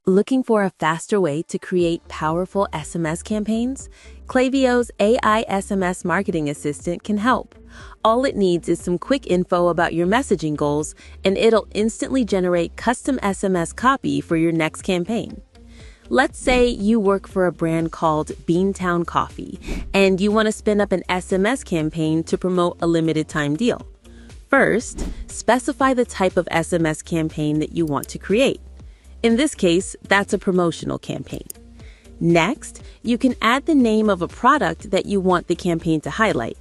Looking for a faster way to create powerful SMS campaigns? Klaviyo's AI SMS Marketing Assistant can help. All it needs is some quick info about your messaging goals, and it'll instantly generate custom SMS copy for your next campaign. Let's say you work for a brand called Beantown Coffee, and you want to spin up an SMS campaign to promote a limited time deal. First, specify the type of SMS campaign that you want to create. In this case, that's a promotional campaign. Next, you can add the name of a product that you want the campaign to highlight.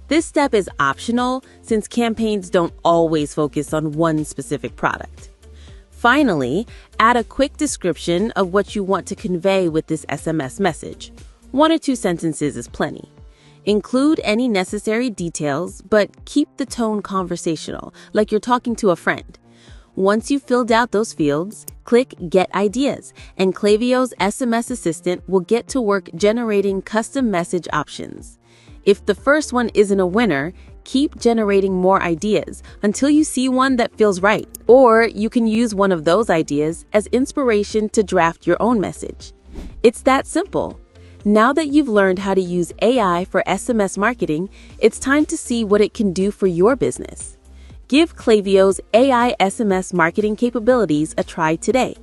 This step is optional since campaigns don't always focus on one specific product. Finally, add a quick description of what you want to convey with this SMS message. 1 or 2 sentences is plenty. Include any necessary details, but keep the tone conversational, like you're talking to a friend. Once you've filled out those fields, click Get Ideas, and Klaviyo's SMS Assistant will get to work generating custom message options. If the first one isn't a winner, keep generating more ideas until you see one that feels right. Or you can use one of those ideas as inspiration to draft your own message. It's that simple. Now that you've learned how to use AI for SMS marketing, it's time to see what it can do for your business. Give Klaviyo's AI SMS marketing capabilities a try today.